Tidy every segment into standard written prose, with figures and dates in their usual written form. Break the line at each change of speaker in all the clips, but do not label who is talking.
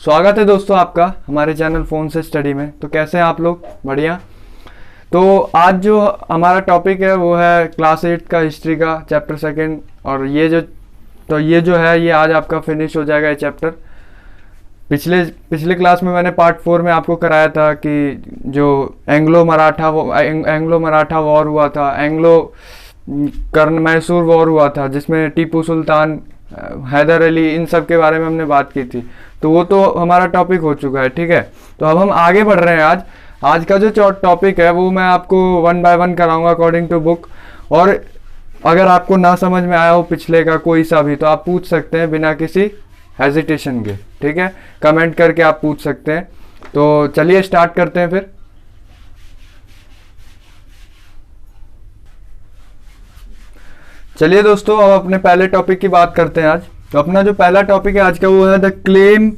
स्वागत है दोस्तों आपका हमारे चैनल फ़ोन से स्टडी में। तो कैसे हैं आप लोग? बढ़िया। तो आज जो हमारा टॉपिक है वो है क्लास 8 का हिस्ट्री का चैप्टर सेकंड। और ये जो है ये आज आपका फिनिश हो जाएगा ये चैप्टर। पिछले क्लास में मैंने पार्ट 4 में आपको कराया था कि जो एंग्लो मराठा वॉर हुआ था, मैसूर वॉर हुआ था, जिसमें टीपू सुल्तान, हैदर अली, इन सब के बारे में हमने बात की थी। तो वो तो हमारा टॉपिक हो चुका है, ठीक है। तो अब हम आगे बढ़ रहे हैं। आज का जो टॉपिक है वो मैं आपको 1 बाय 1 कराऊंगा अकॉर्डिंग टू बुक। और अगर आपको ना समझ में आया हो पिछले का कोई सा भी, तो आप पूछ सकते हैं बिना किसी हेजिटेशन के, ठीक है। कमेंट करके आप पूछ सकते हैं। तो चलिए स्टार्ट करते हैं फिर। चलिए दोस्तों, अब अपने पहले टॉपिक की बात करते हैं आज। तो अपना जो पहला टॉपिक है आज का वो है द क्लेम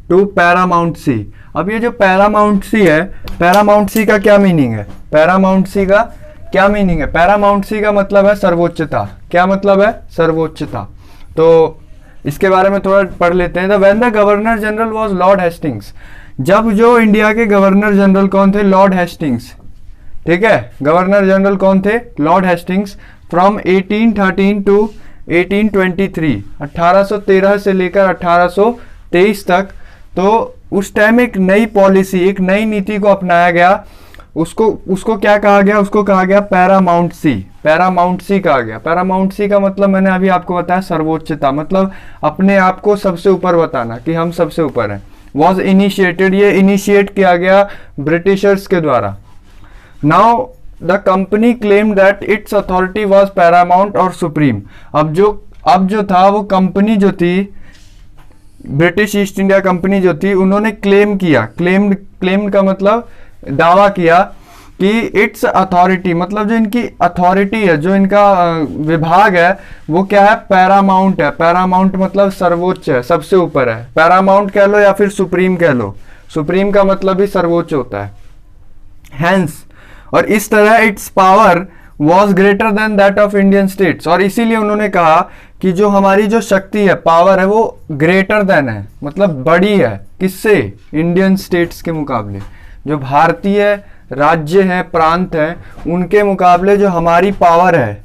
टू पैरामाउंट सी। अब ये जो पैरामाउंट सी है, पैरामाउंट सी का क्या मीनिंग है? पैरामाउंट सी का क्या मीनिंग है? पैरामाउंट सी का मतलब है सर्वोच्चता। क्या मतलब है? सर्वोच्चता। तो इसके बारे में थोड़ा पढ़ लेते हैं। When the governor general was Lord Hastings. जब जो इंडिया के गवर्नर जनरल कौन थे? लॉर्ड हेस्टिंग्स, ठीक है। गवर्नर जनरल कौन थे? Lord Hastings. फ्रॉम 1813 टू 1823, 1813 से लेकर 1823 तक। तो उस टाइम एक नई पॉलिसी, एक नई नीति को अपनाया गया। उसको क्या कहा गया? उसको कहा गया पैरामाउंट सी। पैरामाउंट सी कहा गया। पैरामाउंट सी का मतलब मैंने अभी आपको बताया सर्वोच्चता, मतलब अपने आप को सबसे ऊपर बताना कि हम सबसे ऊपर हैं। वॉज इनिशिएटेड, ये इनिशिएट किया गया ब्रिटिशर्स के द्वारा। Now the company claim that it's authority was Paramount और सुप्रीम। अब जो था वो कंपनी जो थी, ब्रिटिश ईस्ट इंडिया कंपनी जो थी, उन्होंने क्लेम किया। क्लेम का मतलब दावा किया कि इट्स अथॉरिटी, मतलब जो इनकी अथॉरिटी है, जो इनका विभाग है, वो क्या है? पैरामाउंट है। पैरामाउंट मतलब सर्वोच्च है, सबसे ऊपर है। पैरामाउंट कह लो या फिर सुप्रीम कह लो। सुप्रीम का मतलब भी सर्वोच्च होता है। हैंस, और इस तरह it's power was greater than that of Indian states. और इसीलिए उन्होंने कहा कि जो हमारी जो शक्ति है, पावर है, वो ग्रेटर देन है, मतलब बड़ी है। किससे? इंडियन स्टेट्स के मुकाबले। जो भारतीय राज्य है, प्रांत है, उनके मुकाबले जो हमारी पावर है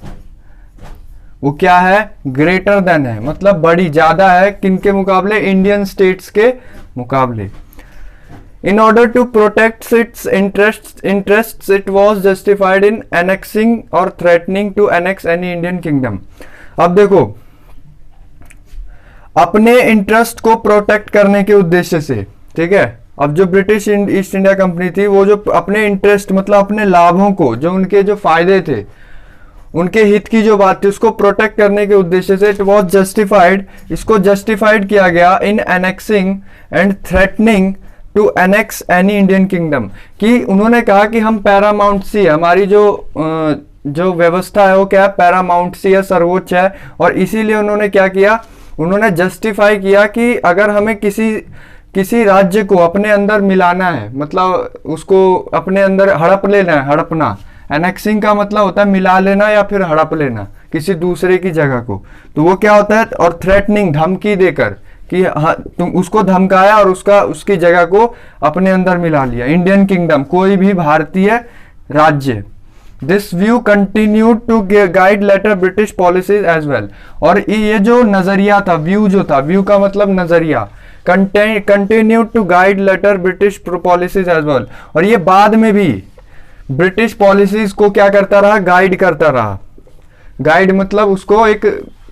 वो क्या है? ग्रेटर देन है, मतलब बड़ी, ज्यादा है। किनके मुकाबले? इंडियन स्टेट्स के मुकाबले। In order to protect its interests, it was justified in annexing or threatening to annex any Indian kingdom. अब देखो, अपने इंटरेस्ट को प्रोटेक्ट करने के उद्देश्य से, ठीक है। अब जो ब्रिटिश ईस्ट इंडिया कंपनी थी, वो जो अपने इंटरेस्ट, मतलब अपने लाभों को, जो उनके जो फायदे थे, उनके हित की जो बात थी, उसको प्रोटेक्ट करने के उद्देश्य से इट वॉज जस्टिफाइड, इसको जस्टिफाइड किया गया in annexing and threatening to annex any Indian kingdom. कि उन्होंने कहा कि हम पैरामाउंट सी, हमारी जो व्यवस्था है वो क्या है? पैरामाउंट सी है, सर्वोच्च है। और इसीलिए उन्होंने क्या किया? उन्होंने जस्टिफाई किया कि अगर हमें किसी राज्य को अपने अंदर मिलाना है, मतलब उसको अपने अंदर हड़प लेना है। हड़पना, एनेक्सिंग का मतलब होता है मिला लेना या फिर हड़प लेना किसी दूसरे की जगह को। तो वो क्या होता है? और थ्रेटनिंग, धमकी देकर कि हाँ, तुम उसको धमकाया और उसकी जगह को अपने अंदर मिला लिया। इंडियन किंगडम, कोई भी भारतीय राज्य। This view continued to guide later British policies as well. और ये जो नजरिया था, व्यू जो था, व्यू का मतलब नजरिया, continued to guide later British policies as well. और ये बाद में भी ब्रिटिश पॉलिसीज को क्या करता रहा? गाइड करता रहा। गाइड मतलब उसको एक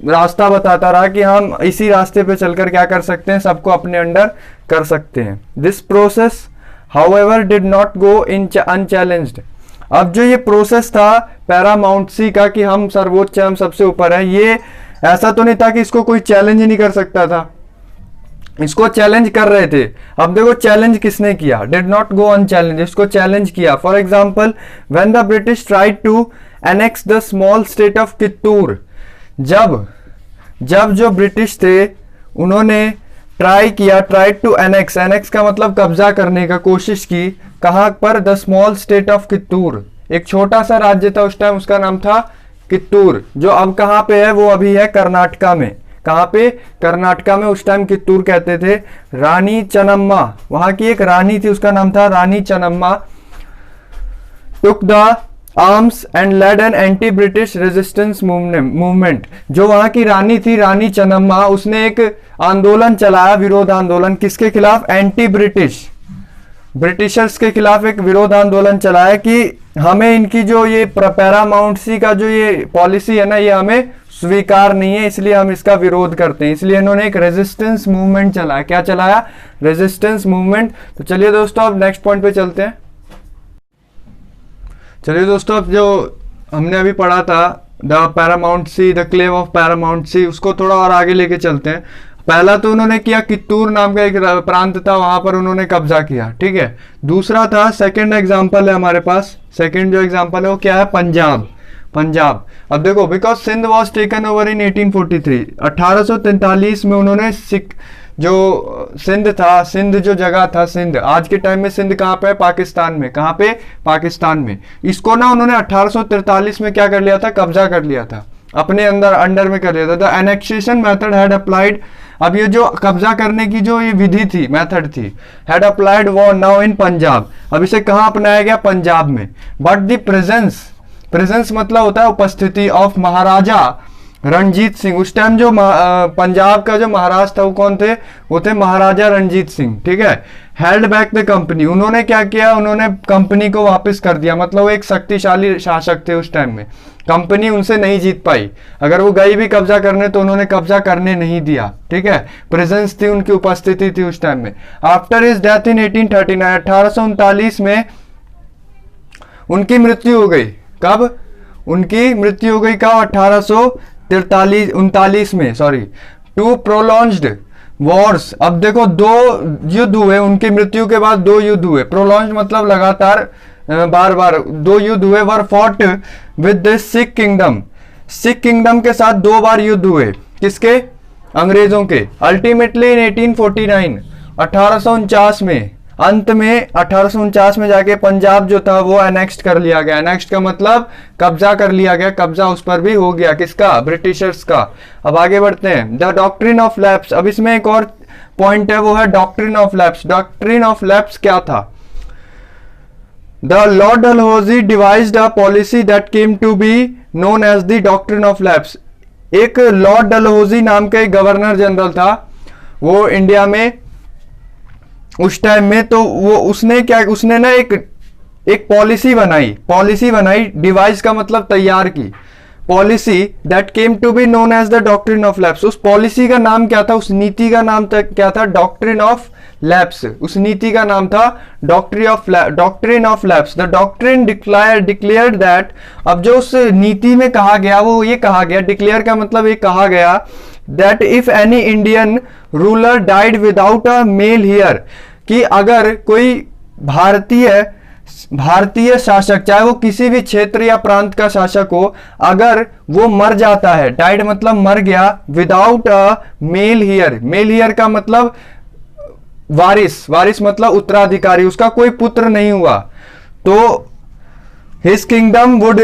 रास्ता बताता रहा कि हम इसी रास्ते पे चलकर क्या कर सकते हैं? सबको अपने अंडर कर सकते हैं। This process however did not go in unchallenged. अब जो ये प्रोसेस था पैरामाउंट सी का कि हम सर्वोच्च, हम सबसे ऊपर है, ये ऐसा तो नहीं था कि इसको कोई चैलेंज ही नहीं कर सकता था। इसको चैलेंज कर रहे थे। अब देखो चैलेंज किसने किया? डिड नॉट गो अनचैलेंज, इसको चैलेंज किया। For example, when the British tried to annex the small state of Kittur. जब जो ब्रिटिश थे उन्होंने ट्राई टू एनेक्स का मतलब कब्जा करने का कोशिश की। कहां पर? The small state of Kittur. एक छोटा सा राज्य था उस टाइम, उसका नाम था कित्तूर, जो अब कहां पे है? वो अभी है कर्नाटका में। कहाँ पे? कर्नाटका में। उस टाइम कित्तूर कहते थे। रानी चन्नम्मा, वहां की एक रानी थी, उसका नाम था Rani Channamma. Took the arms and led an anti British resistance movement. जो वहां की रानी थी, रानी चन्नम्मा, उसने एक आंदोलन चलाया, विरोध आंदोलन। किसके खिलाफ? एंटी ब्रिटिश, ब्रिटिशर्स के खिलाफ एक विरोध आंदोलन चलाया कि हमें इनकी जो ये पैरामाउंट्सी का जो ये पॉलिसी है ना, ये हमें स्वीकार नहीं है, इसलिए हम इसका विरोध करते हैं। इसलिए इन्होंने एक रेजिस्टेंस मूवमेंट चलाया। क्या चलाया? Resistance movement. तो चलिए दोस्तों अब नेक्स्ट पॉइंट पे चलते हैं। चलिए दोस्तों अब जो हमने अभी पढ़ा था द पैरामाउंट्सी, द क्लेम ऑफ पैरामाउंट्सी, उसको थोड़ा और आगे लेके चलते हैं। पहला तो उन्होंने किया, कित्तूर नाम का एक प्रांत था, वहां पर उन्होंने कब्जा किया, ठीक है। दूसरा था, सेकंड एग्जांपल है हमारे पास, सेकंड जो एग्जांपल है वो क्या है? पंजाब। पंजाब। अब देखो, because Sindh was taken over in 1843, 1843 में उन्होंने जो सिंध था, सिंध जो जगह था, सिंध आज के टाइम में सिंध कहाँ पे है? पाकिस्तान में। कहाँ पे? पाकिस्तान में। इसको ना उन्होंने 1843 में क्या कर लिया था? कब्जा कर लिया था, अपने अंडर में कर लिया था। The annexation method had applied. अब ये जो कब्जा करने की जो ये विधि थी, मेथड थी, हैड अप्लाइड वो नाउ इन पंजाब। अब इसे कहाँ अपनाया गया? पंजाब में। बट द प्रेजेंस, प्रेजेंस मतलब होता है उपस्थिति, ऑफ महाराजा रणजीत सिंह। उस टाइम जो पंजाब का जो महाराज था वो कौन थे? वो थे महाराजा रणजीत सिंह, ठीक है। Held back the company. उन्होंने क्या किया? उन्होंने कंपनी को वापस कर दिया। मतलब वो एक शक्तिशाली शासक थे उस टाइम में, कंपनी उनसे नहीं जीत पाई। अगर वो गई भी कब्जा करने तो उन्होंने कब्जा करने नहीं दिया, ठीक है। प्रेजेंस थी, उनकी उपस्थिति थी उस टाइम में। आफ्टर हिज डेथ इन 1839, 1839 में उनकी मृत्यु हो गई। कब? उनकी मृत्यु हो गई कब? 1839 में, सॉरी। To प्रोलॉन्ज्ड Wars. अब देखो, दो युद्ध हुए उनकी मृत्यु के बाद, दो युद्ध हुए। प्रोलॉन्ज्ड मतलब लगातार, बार बार दो युद्ध हुए। Were fought with the Sikh kingdom. Sikh kingdom के साथ दो बार युद्ध हुए। किसके? अंग्रेजों के। अल्टीमेटली इन 1849, 1849 में, अंत में 1849 में जाके पंजाब जो था वो एनेक्स्ट कर लिया गया। एनेक्स्ट का मतलब कब्जा कर लिया गया, कब्जा उस पर भी हो गया। किसका? ब्रिटिशर्स का। अब आगे बढ़ते हैं। The doctrine of lapse. अब इसमें एक और पॉइंट है, वो है doctrine of lapse. Doctrine of lapse क्या था? The Lord Dalhousie devised a policy that came to be known as the Doctrine of Lapse. एक लॉर्ड डलहौजी नाम का एक गवर्नर जनरल था वो इंडिया में उस टाइम में। तो वो उसने ना एक पॉलिसी बनाई। डिवाइस का मतलब तैयार की। Policy that came to be known as the doctrine of lapse. उस पॉलिसी का नाम क्या था? उस नीति का नाम क्या था? Doctrine of lapse. उस नीति का नाम था doctrine of lapse. The doctrine declared that. अब जो उस नीति में कहा गया वो ये कहा गया, डिक्लेयर का मतलब ये कहा गया, that if any Indian ruler died without a male heir, कि अगर कोई भारतीय शासक, चाहे वो किसी भी क्षेत्र या प्रांत का शासक हो, अगर वो मर जाता है, डाइड मतलब मर गया, without a male heir. Male heir का मतलब वारिस मतलब उत्तराधिकारी, उसका कोई पुत्र नहीं हुआ, तो his kingdom would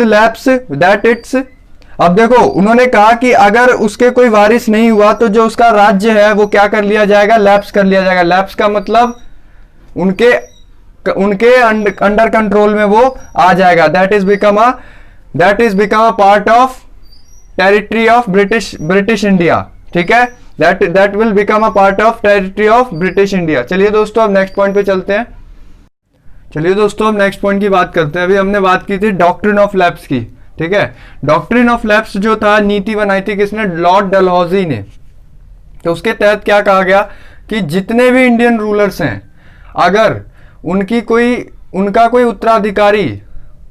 lapse that it's. अब देखो, उन्होंने कहा कि अगर उसके कोई वारिस नहीं हुआ तो जो उसका राज्य है वो क्या कर लिया जाएगा? लैप्स कर लिया जाएगा। लैप्स का मतलब उनके अंडर कंट्रोल में वो आ जाएगा। That is become a part of territory of British India, ठीक है। That will become a part of territory of British India. चलिए दोस्तों अब नेक्स्ट पॉइंट पे चलते हैं। चलिए दोस्तों अब नेक्स्ट पॉइंट की बात करते हैं। अभी हमने बात की थी डॉक्ट्रिन ऑफ लैप्स की, ठीक है। डॉक्ट्रिन ऑफ लैप्स जो था, नीति बनाई थी किसने? लॉर्ड डलहौजी ने। तो उसके तहत क्या कहा गया कि जितने भी इंडियन रूलर्स हैं, अगर उनका कोई उत्तराधिकारी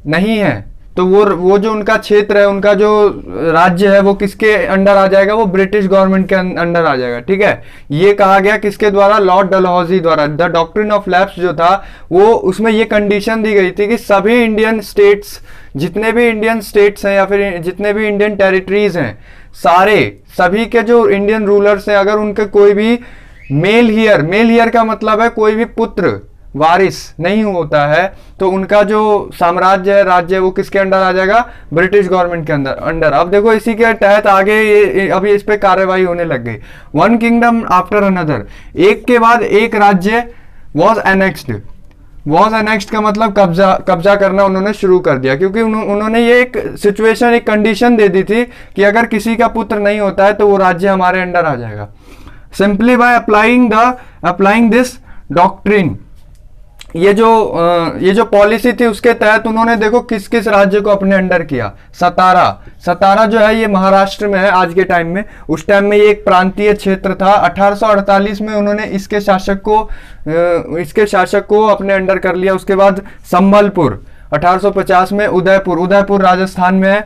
नहीं है तो वो जो उनका क्षेत्र है, उनका जो राज्य है, वो किसके अंडर आ जाएगा? वो ब्रिटिश गवर्नमेंट के अंडर आ जाएगा, ठीक है। ये कहा गया किसके द्वारा? लॉर्ड डलहौजी द्वारा। द डॉक्ट्रिन ऑफ लैप्स जो था वो, उसमें ये कंडीशन दी गई थी कि सभी इंडियन स्टेट्स, जितने भी इंडियन स्टेट्स हैं या फिर जितने भी इंडियन टेरिटरीज हैं, सभी के जो इंडियन रूलर्स हैं, अगर उनके कोई भी मेल हियर का मतलब है कोई भी पुत्र, वारिस नहीं होता है तो उनका जो साम्राज्य है, राज्य है, वो किसके अंडर आ जाएगा? ब्रिटिश गवर्नमेंट के अंडर। अब देखो इसी के तहत आगे अभी इस पे कार्रवाई होने लग गई। वन किंगडम आफ्टर अनदर, एक के बाद एक राज्य वॉज एनेक्स्ड। वॉज एनेक्स्ड का मतलब कब्जा करना उन्होंने शुरू कर दिया, क्योंकि उन्होंने ये एक सिचुएशन, एक कंडीशन दे दी थी कि अगर किसी का पुत्र नहीं होता है तो वो राज्य हमारे अंडर आ जाएगा। Simply by applying this doctrine, ये जो पॉलिसी थी उसके तहत उन्होंने देखो किस किस राज्य को अपने अंडर किया। सतारा जो है ये महाराष्ट्र में है आज के टाइम में। उस टाइम में ये एक प्रांतीय क्षेत्र था। 1848 में उन्होंने इसके शासक को अपने अंडर कर लिया। उसके बाद संबलपुर 1850 में, उदयपुर राजस्थान में है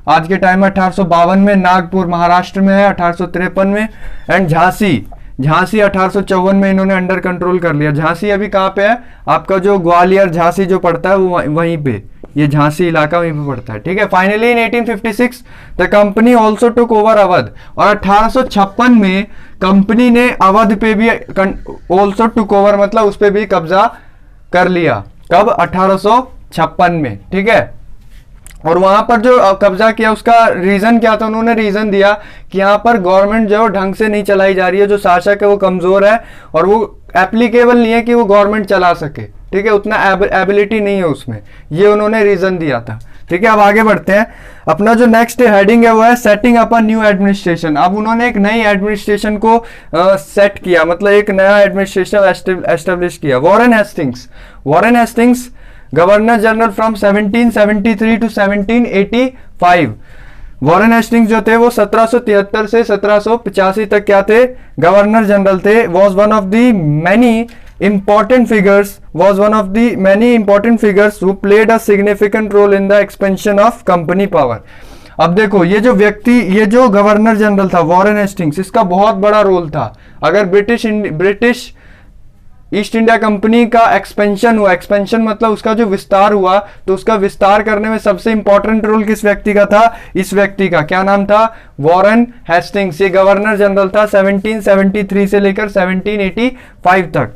आज के टाइम में। 1852 में नागपुर महाराष्ट्र में है 1853 में। एंड झांसी 1854 में इन्होंने अंडर कंट्रोल कर लिया। झांसी अभी कहाँ पे है? आपका जो ग्वालियर झांसी जो पड़ता है वो वहीं पे, ये झांसी इलाका वहीं पे पड़ता है, ठीक है। Finally in 1856 the company also took over Awadh, और 1856 में कंपनी ने अवध पे भी ऑल्सो टुक ओवर, मतलब उस पे भी कब्जा कर लिया। कब? 1856 में, ठीक है। और वहां पर जो कब्जा किया उसका रीजन क्या था? उन्होंने रीजन दिया कि यहाँ पर गवर्नमेंट जो ढंग से नहीं चलाई जा रही है, जो शासक है वो कमजोर है और वो एप्लीकेबल नहीं है कि वो गवर्नमेंट चला सके, ठीक है, उतना एबिलिटी नहीं है उसमें, ये उन्होंने रीजन दिया था, ठीक है। अब आगे बढ़ते हैं। अपना जो नेक्स्ट हेडिंग है वो है setting up a new administration. अब उन्होंने एक नई एडमिनिस्ट्रेशन को सेट किया, मतलब एक नया एडमिनिस्ट्रेशन एस्टेब्लिश किया। Warren Hastings governor general from 1773 to 1785। Warren Hastings जो थे वो 1773 से 1785 तक क्या थे? गवर्नर जनरल थे। Was one of the many important figures who played a significant role in the expansion of company power। अब देखो ये जो गवर्नर जनरल था वॉरेन हेस्टिंग्स, इसका बहुत बड़ा रोल था। अगर ब्रिटिश ईस्ट इंडिया कंपनी का एक्सपेंशन हुआ, एक्सपेंशन मतलब उसका जो विस्तार हुआ, तो उसका विस्तार करने में सबसे इंपॉर्टेंट रोल किस व्यक्ति का था? इस व्यक्ति का। क्या नाम था? Warren Hastings. ये गवर्नर जनरल था 1773 से लेकर 1785 तक,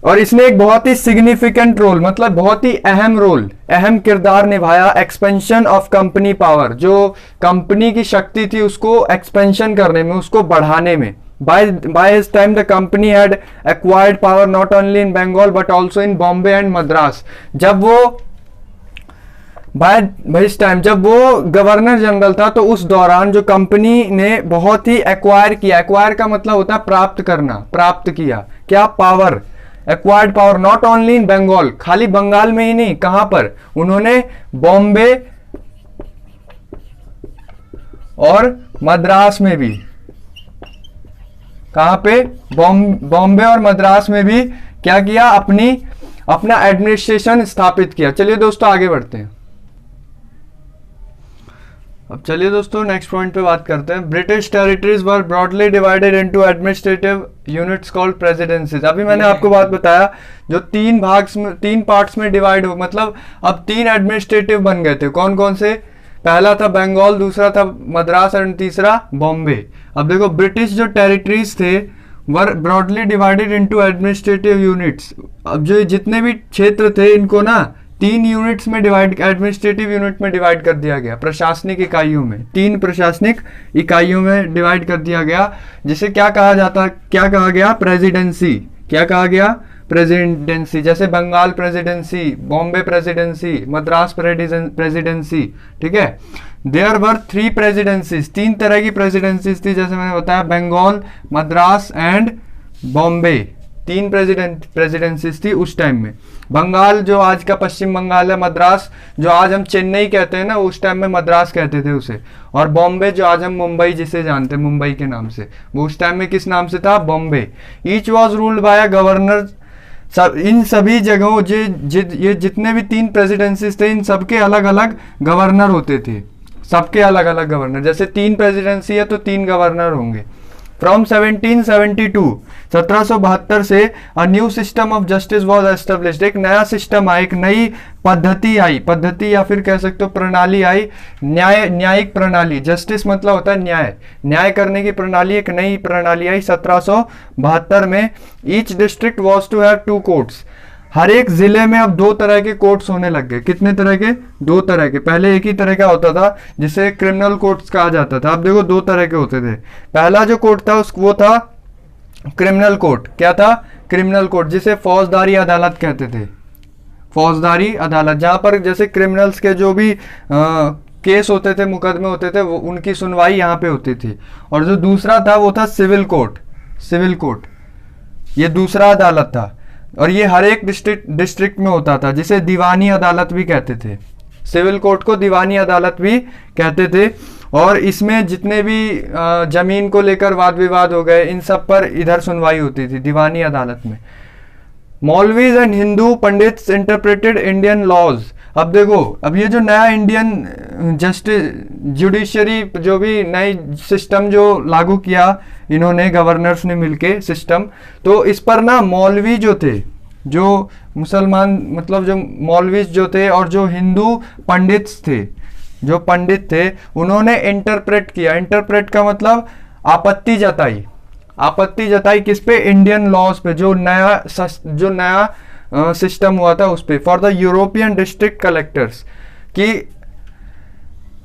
और इसने एक बहुत ही सिग्निफिकेंट रोल, मतलब बहुत ही अहम किरदार निभाया एक्सपेंशन ऑफ कंपनी पावर। जो कंपनी की शक्ति थी उसको एक्सपेंशन करने में, उसको बढ़ाने में। By his time the company had acquired power not only in Bengal but also in Bombay and Madras। जब वो गवर्नर जनरल था तो उस दौरान जो कंपनी ने बहुत ही एक्वायर का मतलब होता है प्राप्त किया। क्या? Power. Acquired power not only in Bengal, खाली बंगाल में ही नहीं, कहां पर? उन्होंने बॉम्बे और मद्रास में भी, कहां पे? बॉम्बे और मद्रास में भी क्या किया? अपना एडमिनिस्ट्रेशन स्थापित किया। चलिए दोस्तों आगे बढ़ते हैं। अब चलिए दोस्तों नेक्स्ट पॉइंट पे बात करते हैं। British territories were broadly divided into administrative units called presidencies. अभी मैंने आपको बात बताया जो तीन पार्ट्स में डिवाइड हो, मतलब अब 3 एडमिनिस्ट्रेटिव बन गए थे। कौन कौन से? पहला था बंगाल, दूसरा था मद्रास और तीसरा बॉम्बे। अब देखो ब्रिटिश जो टेरिटरीज थे were broadly divided into administrative units. अब जो जितने भी क्षेत्र थे इनको ना 3 यूनिट्स में एडमिनिस्ट्रेटिव यूनिट में डिवाइड कर दिया गया, प्रशासनिक इकाइयों में। 3 प्रशासनिक इकाइयों में डिवाइड कर दिया गया, जिसे क्या कहा गया? प्रेसिडेंसी। क्या कहा गया? प्रेसिडेंसी। जैसे Bengal presidency, Bombay presidency, Madras presidency, ठीक है। देयर वर 3 प्रेसिडेंसीज, 3 तरह की प्रेसिडेंसीज थी, जैसे मैंने बताया बंगाल, मद्रास एंड बॉम्बे। 3 प्रेसिडेंसीज थी उस टाइम में। बंगाल जो आज का पश्चिम बंगाल है, मद्रास जो आज हम चेन्नई कहते हैं ना, उस टाइम में मद्रास कहते थे उसे, और बॉम्बे जो आज हम मुंबई जिसे जानते हैं मुंबई के नाम से, वो उस टाइम में किस नाम से था? Bombay. Each was ruled by a governor. इन सभी जगहों ये जितने भी 3 प्रेसिडेंसीज थे, इन सबके अलग अलग गवर्नर होते थे, सबके अलग अलग गवर्नर। जैसे 3 प्रेसिडेंसी है तो 3 गवर्नर होंगे। फ्रॉम 1772 से a new system of justice was established, एक नया सिस्टम आया, एक नई पद्धति आई, पद्धति या फिर कह सकते हो प्रणाली आई, न्यायिक प्रणाली, जस्टिस मतलब होता है न्याय, न्याय करने की प्रणाली, एक नई प्रणाली आई 1772 में। Each district was to have 2 courts, हर एक जिले में अब 2 तरह के कोर्ट्स होने लग गए। कितने तरह के? 2 तरह के। पहले एक ही तरह का होता था जिसे क्रिमिनल कोर्ट्स कहा जाता था, अब देखो 2 तरह के होते थे। पहला जो कोर्ट था वो था क्रिमिनल कोर्ट। क्या था? क्रिमिनल कोर्ट, जिसे फौजदारी अदालत कहते थे, फौजदारी अदालत, जहां पर जैसे क्रिमिनल्स के जो भी केस होते थे, मुकदमे होते थे, वो उनकी सुनवाई यहाँ पे होती थी। और जो दूसरा था वो था सिविल कोर्ट, सिविल कोर्ट, ये दूसरा अदालत था और ये हर एक डिस्ट्रिक्ट में होता था, जिसे दीवानी अदालत भी कहते थे। सिविल कोर्ट को दीवानी अदालत भी कहते थे। और इसमें जितने भी जमीन को लेकर वाद विवाद हो गए, इन सब पर इधर सुनवाई होती थी दीवानी अदालत में। Maulvis and Hindu pandits interpreted Indian laws. अब देखो, अब ये जो नया इंडियन जस्टिस जुडिशरी, जो भी नई सिस्टम जो लागू किया इन्होंने, गवर्नर्स ने मिलके सिस्टम, तो इस पर ना मौलवी जो थे, जो मुसलमान मतलब जो मौलवी जो थे और जो हिंदू पंडित्स थे, जो पंडित थे, उन्होंने इंटरप्रेट किया। इंटरप्रेट का मतलब आपत्ति जताई, आपत्ति जताई किस पे? इंडियन लॉज पे, जो नया सिस्टम हुआ था उस पे। For the European district collectors, कि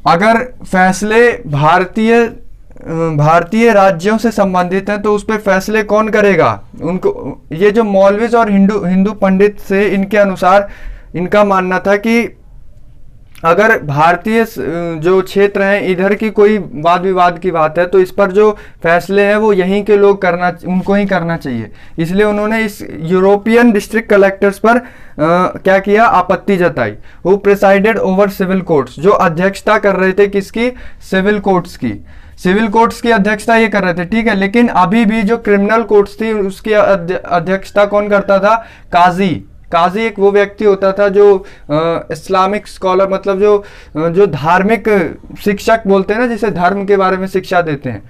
अगर फैसले भारतीय राज्यों से संबंधित हैं तो उस पे फैसले कौन करेगा? उनको, ये जो मौलवीज और हिंदू पंडित से, इनके अनुसार इनका मानना था कि अगर भारतीय जो क्षेत्र हैं इधर की कोई वाद विवाद की बात है तो इस पर जो फैसले हैं वो यहीं के लोग उनको ही करना चाहिए। इसलिए उन्होंने इस यूरोपियन डिस्ट्रिक्ट कलेक्टर्स पर क्या किया? आपत्ति जताई। वो प्रिसाइडेड ओवर सिविल कोर्ट्स, जो अध्यक्षता कर रहे थे किसकी? सिविल कोर्ट्स की। सिविल कोर्ट्स की अध्यक्षता ये कर रहे थे, ठीक है। लेकिन अभी भी जो क्रिमिनल कोर्ट्स थी उसकी अध्यक्षता कौन करता था? काजी। काजी एक वो व्यक्ति होता था जो इस्लामिक स्कॉलर, मतलब जो धार्मिक शिक्षक बोलते हैं ना, जिसे धर्म के बारे में शिक्षा देते हैं,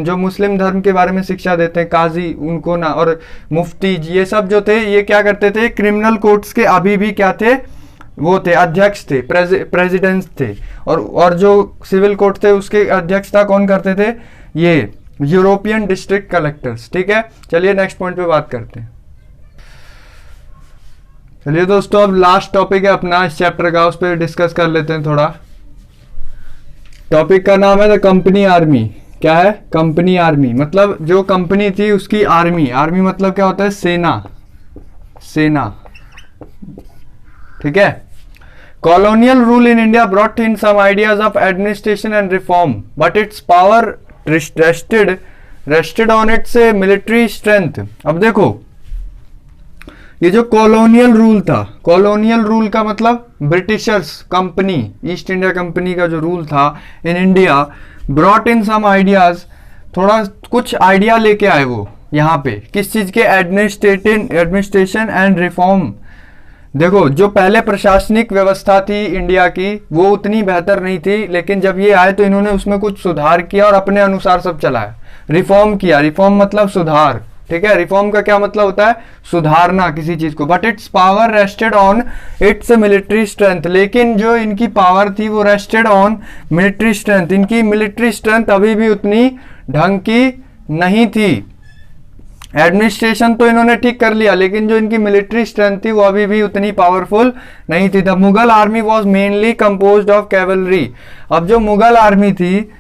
जो मुस्लिम धर्म के बारे में शिक्षा देते हैं, काजी उनको ना, और मुफ्ती, ये सब जो थे ये क्या करते थे? क्रिमिनल कोर्ट्स के अभी भी क्या थे? वो थे अध्यक्ष थे, प्रेसिडेंट थे। और जो सिविल कोर्ट थे उसके अध्यक्षता कौन करते थे? ये यूरोपियन डिस्ट्रिक्ट कलेक्टर्स, ठीक है। चलिए नेक्स्ट पॉइंट पे बात करते हैं। चलिए दोस्तों, अब लास्ट टॉपिक है अपना इस चैप्टर का, उस पर डिस्कस कर लेते हैं थोड़ा। टॉपिक का नाम है द कंपनी आर्मी। क्या है? कंपनी आर्मी, मतलब जो कंपनी थी उसकी आर्मी। आर्मी मतलब क्या होता है? सेना, सेना, ठीक है। Colonial rule in India brought in some ideas of administration and reform, but its power rested on its military strength. अब देखो, ये जो कॉलोनियल रूल था, कॉलोनियल रूल का मतलब Britishers company, East India company का जो रूल था in India, brought in some ideas, थोड़ा कुछ आइडिया लेके आए वो यहाँ पे, किस चीज के? Administration and reform. देखो, जो पहले प्रशासनिक व्यवस्था थी इंडिया की वो उतनी बेहतर नहीं थी, लेकिन जब ये आए तो इन्होंने उसमें कुछ सुधार किया और अपने अनुसार सब चलाया। रिफॉर्म किया, रिफॉर्म मतलब सुधार, ठीक है। रिफॉर्म का क्या मतलब होता है? सुधारना किसी चीज को। But its power rested on its military strength, लेकिन जो इनकी पावर थी वो रेस्टेड ऑन मिलिट्री स्ट्रेंथ। इनकी मिलिट्री स्ट्रेंथ अभी भी उतनी ढंग की नहीं थी। एडमिनिस्ट्रेशन तो इन्होंने ठीक कर लिया, लेकिन जो इनकी मिलिट्री स्ट्रेंथ थी वो अभी भी उतनी पावरफुल नहीं थी। The Mughal army was mainly composed of cavalry. अब जो मुगल आर्मी थी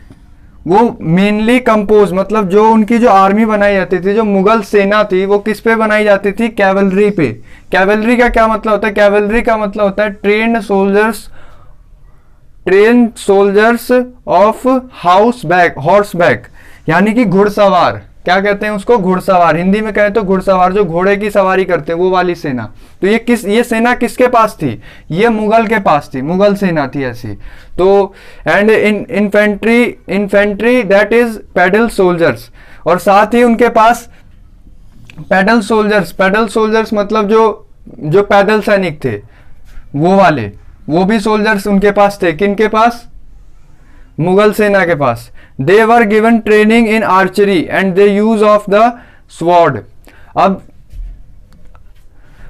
वो मेनली कंपोज, मतलब जो उनकी जो आर्मी बनाई जाती थी, जो मुगल सेना थी, वो किस पे बनाई जाती थी? कैवलरी पे। कैवलरी का क्या मतलब होता है? कैवलरी का मतलब होता है ट्रेन्ड सोल्जर्स ऑफ हॉर्सबैक, यानी कि घुड़सवार। क्या कहते हैं उसको? घुड़सवार। हिंदी में कहें तो घुड़सवार, जो घोड़े की सवारी करते हैं, वो वाली सेना। तो ये सेना किसके पास थी? ये मुगल के पास थी, मुगल सेना थी ऐसी। तो एंड इन्फेंट्री दैट इज पैडल सोल्जर्स, और साथ ही उनके पास पैडल सोल्जर्स मतलब जो पैदल सैनिक थे वो वाले, वो भी सोल्जर्स उनके पास थे। किनके पास? मुगल सेना के पास। They were given training in archery and they use of the sword.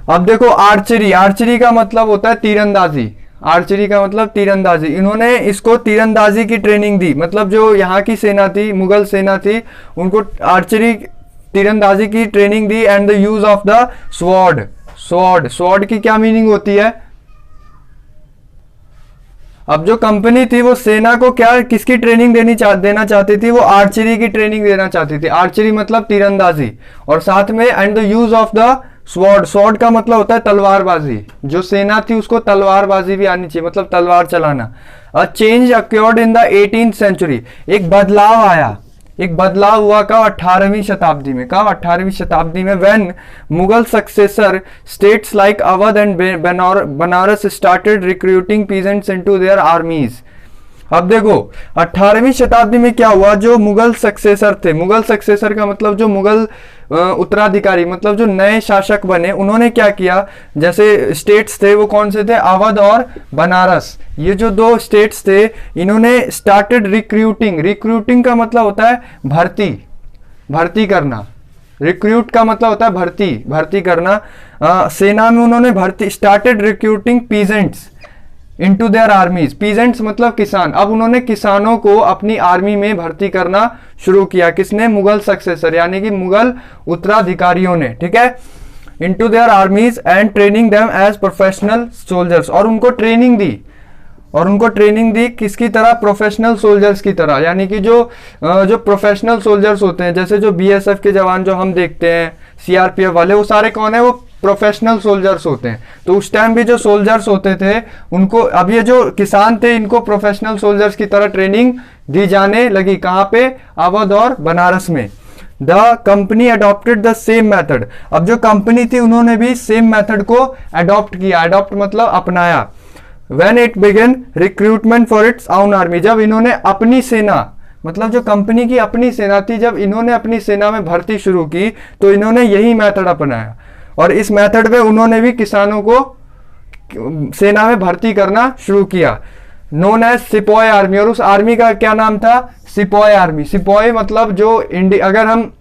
अब देखो आर्चरी, आर्चरी का मतलब होता है तीरंदाजी, आर्चरी का मतलब तीरंदाजी। इन्होंने इसको तीरंदाजी की ट्रेनिंग दी, मतलब जो यहाँ की सेना थी, मुगल सेना थी, उनको आर्चरी तीरंदाजी की training the. And the use of the sword, sword, sword की क्या मीनिंग होती है? अब जो कंपनी थी वो सेना को क्या, किसकी ट्रेनिंग देना चाहती थी? वो आर्चरी की ट्रेनिंग देना चाहती थी। आर्चरी मतलब तीरंदाजी, और साथ में and the use of the sword, sword का मतलब होता है तलवारबाजी। जो सेना थी उसको तलवारबाजी भी आनी चाहिए, मतलब तलवार चलाना। A change occurred in the 18th century, एक बदलाव आया, एक बदलाव हुआ का 18वीं शताब्दी में। कब? 18वीं शताब्दी में। When Mughal successor states like Awadh and Banaras started recruiting peasants into their आर्मीज। अब देखो 18वीं शताब्दी में क्या हुआ, जो मुगल सक्सेसर थे, मुगल सक्सेसर का मतलब जो मुगल उत्तराधिकारी, मतलब जो नए शासक बने, उन्होंने क्या किया, जैसे स्टेट्स थे वो कौन से थे? अवध और बनारस, ये जो दो स्टेट्स थे, इन्होंने स्टार्टेड रिक्रूटिंग। रिक्रूटिंग का मतलब होता है भर्ती, भर्ती करना। रिक्रूट का मतलब होता है भर्ती, भर्ती करना। सेना में उन्होंने भर्ती, started recruiting peasants into their आर्मीज। Peasants मतलब किसान। अब उन्होंने किसानों को अपनी आर्मी में भर्ती करना शुरू किया। किसने? मुगल सक्सेसर, यानी कि मुगल उत्तराधिकारियों ने, ठीक है। Into their armies and training them as professional soldiers, और उनको ट्रेनिंग दी, और उनको ट्रेनिंग दी किसकी तरह? प्रोफेशनल सोल्जर्स की तरह। यानी कि जो प्रोफेशनल सोल्जर्स होते हैं, जैसे जो बीएसएफ के जवान जो हम देखते हैं, सीआरपीएफ वाले, वो सारे कौन है? वो प्रोफेशनल सोल्जर्स होते हैं। तो उस टाइम भी जो सोल्जर्स होते थे उनको, अब ये जो किसान थे, इनको प्रोफेशनल सोल्जर्स की तरह ट्रेनिंग दी जाने लगी। कहाँ पे? अवध और बनारस में। The company adopted the same method. अब जो कंपनी थी उन्होंने भी सेम मेथड को अडॉप्ट किया। अडॉप्ट मतलब अपनाया। When it began recruitment for its own army, जब इन्होंने अपनी सेना, मतलब जो कंपनी की अपनी सेना थी, जब इन्होंने अपनी सेना में भर्ती शुरू की तो इन्होंने यही मेथड अपनाया, और इस मेथड में उन्होंने भी किसानों को सेना में भर्ती करना शुरू किया। नोन एज सिपॉय आर्मी, और उस आर्मी का क्या नाम था? Sepoy army. सिपॉय मतलब जो अगर हम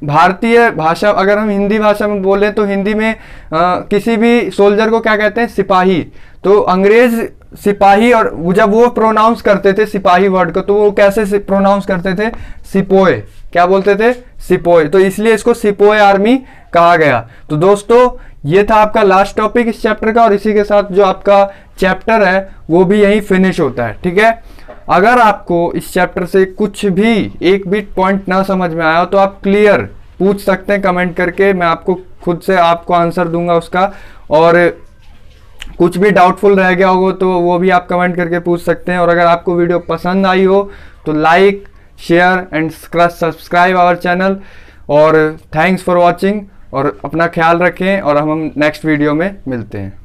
भारतीय भाषा, अगर हम हिंदी भाषा में बोले तो हिंदी में किसी भी सोल्जर को क्या कहते हैं? सिपाही। तो अंग्रेज सिपाही, और जब वो प्रोनाउंस करते थे सिपाही वर्ड को, तो वो कैसे प्रोनाउंस करते थे? सिपोय। क्या बोलते थे? सिपोय। तो इसलिए इसको सिपोय आर्मी कहा गया। तो दोस्तों ये था आपका लास्ट टॉपिक इस चैप्टर का, और इसी के साथ जो आपका चैप्टर है वो भी यहीं फिनिश होता है, ठीक है। अगर आपको इस चैप्टर से कुछ भी एक भी पॉइंट ना समझ में आया तो आप क्लियर पूछ सकते हैं कमेंट करके, मैं आपको खुद से आपको आंसर दूंगा उसका। और कुछ भी डाउटफुल रह गया होगा तो वो भी आप कमेंट करके पूछ सकते हैं। और अगर आपको वीडियो पसंद आई हो तो like, share and subscribe our channel. और थैंक्स फॉर वॉचिंग, और अपना ख्याल रखें, और हम नेक्स्ट वीडियो में मिलते हैं।